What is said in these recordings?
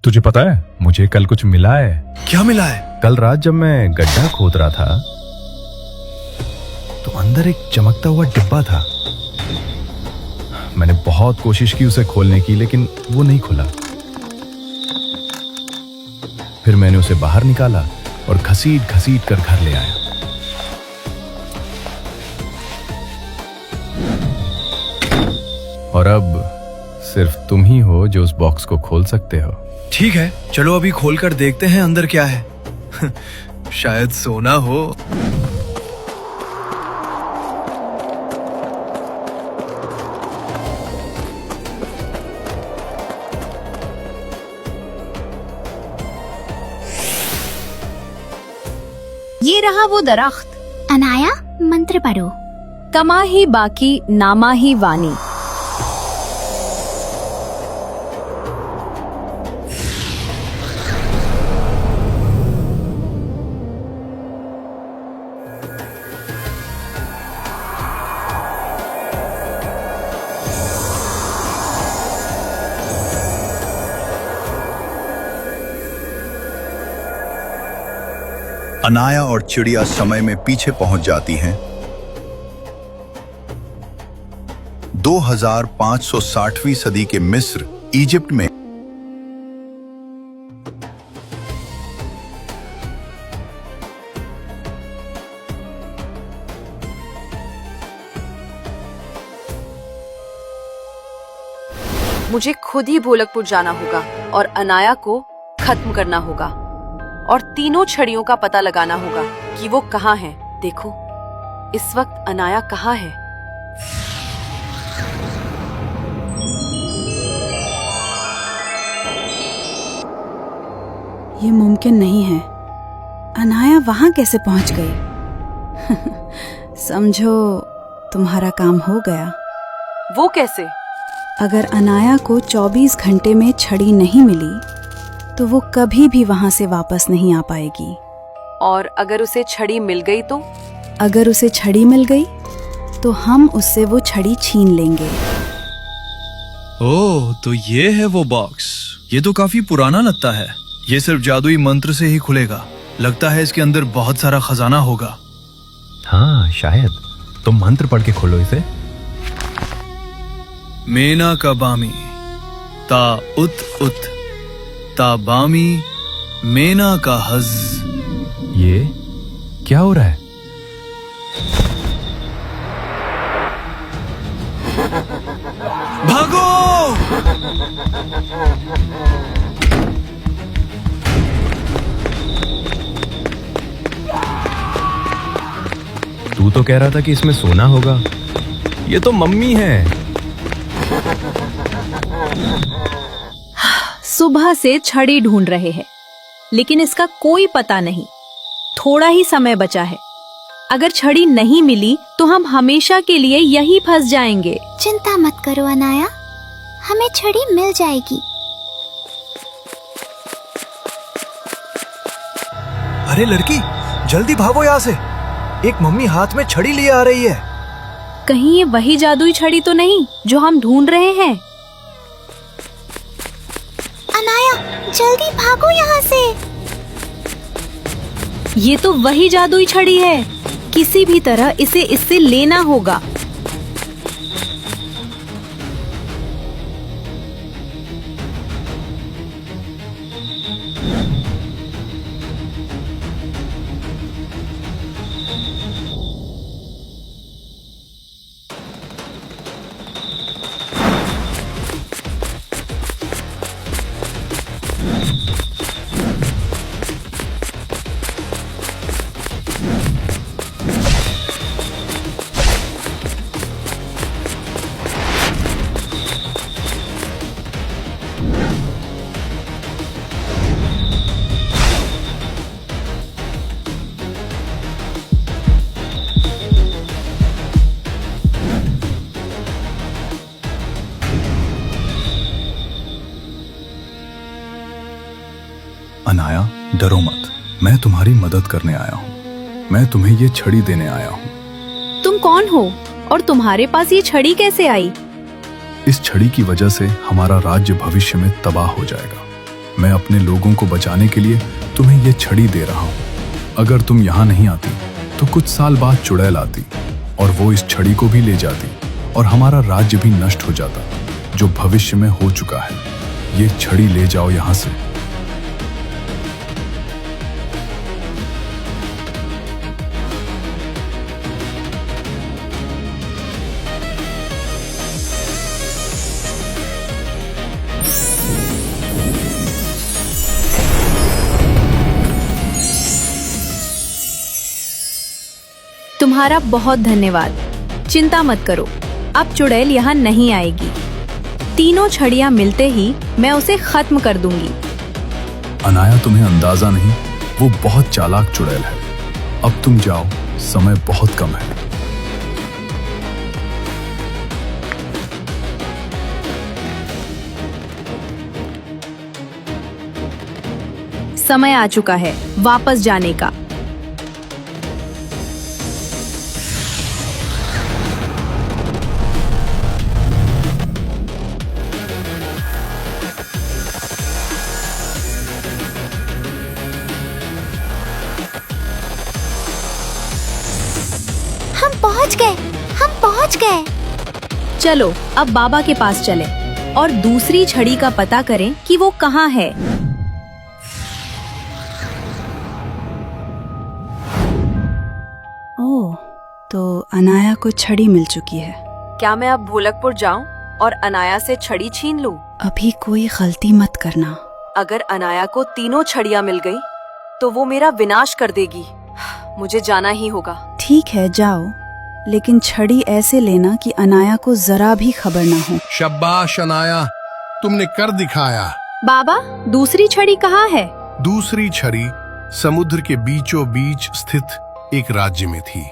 तुझे पता है मुझे कल कुछ मिला है। क्या मिला है? कल रात जब मैं गड्ढा खोद रहा था तो अंदर एक चमकता हुआ डिब्बा था। मैंने बहुत कोशिश की उसे खोलने की, लेकिन वो नहीं खुला। फिर मैंने उसे बाहर निकाला और घसीट घसीट कर घर ले आया। और अब सिर्फ तुम ही हो जो उस बॉक्स को खोल सकते हो। ठीक है, चलो अभी खोल कर देखते हैं अंदर क्या है। शायद सोना हो। ये रहा वो दरख्त। अनाया, मंत्र पढ़ो। कमा ही बाकी नामा ही वानी। अनाया और चिड़िया समय में पीछे पहुंच जाती हैं। 2560वीं सदी के मिस्र, इजिप्ट में मुझे खुद ही भोलकपुर जाना होगा और अनाया को खत्म करना होगा और तीनों छड़ियों का पता लगाना होगा कि वो कहाँ हैं। देखो, इस वक्त अनाया कहाँ है? ये मुमकिन नहीं है। अनाया वहां कैसे पहुंच गई? समझो तुम्हारा काम हो गया। वो कैसे? अगर अनाया को 24 घंटे में छड़ी नहीं मिली तो वो कभी भी वहां से वापस नहीं आ पाएगी। और अगर उसे छड़ी मिल गई तो? अगर उसे छड़ी मिल गई तो हम उससे वो छड़ी छीन लेंगे। ओह, तो ये है वो बॉक्स। ये तो काफी पुराना लगता है। ये सिर्फ जादुई मंत्र से ही खुलेगा। लगता है इसके अंदर बहुत सारा खजाना होगा। हाँ, शायद। तुम मंत्र पढ़ के खोलो इसे। मेना का बामी ता उत उत ता बामी मेना का हज। ये क्या हो रहा है? भागो! तू तो कह रहा था कि इसमें सोना होगा। ये तो मम्मी है। सुबह से छड़ी ढूंढ रहे हैं, लेकिन इसका कोई पता नहीं। थोड़ा ही समय बचा है। अगर छड़ी नहीं मिली तो हम हमेशा के लिए यहीं फंस जाएंगे। चिंता मत करो अनाया, हमें छड़ी मिल जाएगी। अरे लड़की, जल्दी भागो यहाँ से। एक मम्मी हाथ में छड़ी लिए आ रही है। कहीं ये वही जादुई छड़ी तो नहीं जो हम ढूंढ रहे हैं? अनाया, जल्दी भागो यहाँ से। ये तो वही जादुई छड़ी है। किसी भी तरह इसे इससे लेना होगा। अनाया, डरो मत। मैं तुम्हारी मदद करने आया हूँ। मैं तुम्हें ये छड़ी देने आया हूँ। तुम कौन हो और तुम्हारे पास ये छड़ी कैसे आई? इस छड़ी की वजह से हमारा राज्य भविष्य में तबाह हो जाएगा। मैं अपने लोगों को बचाने के लिए तुम्हें ये छड़ी दे रहा हूँ। अगर तुम यहाँ नहीं आती तो कुछ साल बाद चुड़ैल आती और वो इस छड़ी को भी ले जाती और हमारा राज्य भी नष्ट हो जाता, जो भविष्य में हो चुका है। ये छड़ी ले जाओ यहाँ से। तुम्हारा बहुत धन्यवाद। चिंता मत करो, अब चुड़ैल यहाँ नहीं आएगी। तीनों छड़ियाँ मिलते ही मैं उसे खत्म कर दूंगी। अनाया, तुम्हें अंदाजा नहीं, वो बहुत चालाक चुड़ैल है। अब तुम जाओ, समय बहुत कम है। समय आ चुका है वापस जाने का। हम पहुंच गए। चलो अब बाबा के पास चले और दूसरी छड़ी का पता करें कि वो कहाँ है। ओह, तो अनाया को छड़ी मिल चुकी है। क्या मैं अब भोलकपुर जाऊं और अनाया से छड़ी छीन लूं? अभी कोई गलती मत करना। अगर अनाया को तीनों छड़ियाँ मिल गई तो वो मेरा विनाश कर देगी। मुझे जाना ही होगा। ठीक है, जाओ, लेकिन छड़ी ऐसे लेना कि अनाया को जरा भी खबर ना हो। शाबाश अनाया, तुमने कर दिखाया। बाबा, दूसरी छड़ी कहाँ है? दूसरी छड़ी समुद्र के बीचों बीच स्थित एक राज्य में थी,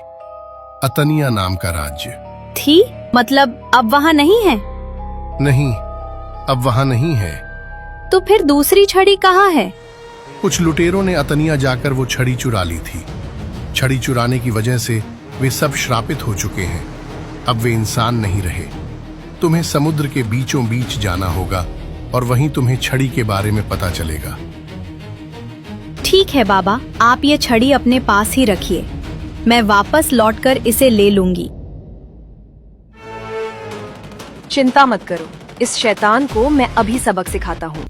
अतनिया नाम का राज्य। थी मतलब अब वहाँ नहीं है? नहीं, अब वहाँ नहीं है। तो फिर दूसरी छड़ी कहाँ है? कुछ लुटेरों ने अतनिया जाकर वो छड़ी चुरा ली थी। छड़ी चुराने की वजह से वे सब श्रापित हो चुके हैं। अब वे इंसान नहीं रहे। तुम्हें समुद्र के बीचों बीच जाना होगा और वहीं तुम्हें छड़ी के बारे में पता चलेगा। ठीक है बाबा, आप ये छड़ी अपने पास ही रखिए, मैं वापस लौटकर इसे ले लूंगी। चिंता मत करो, इस शैतान को मैं अभी सबक सिखाता हूँ।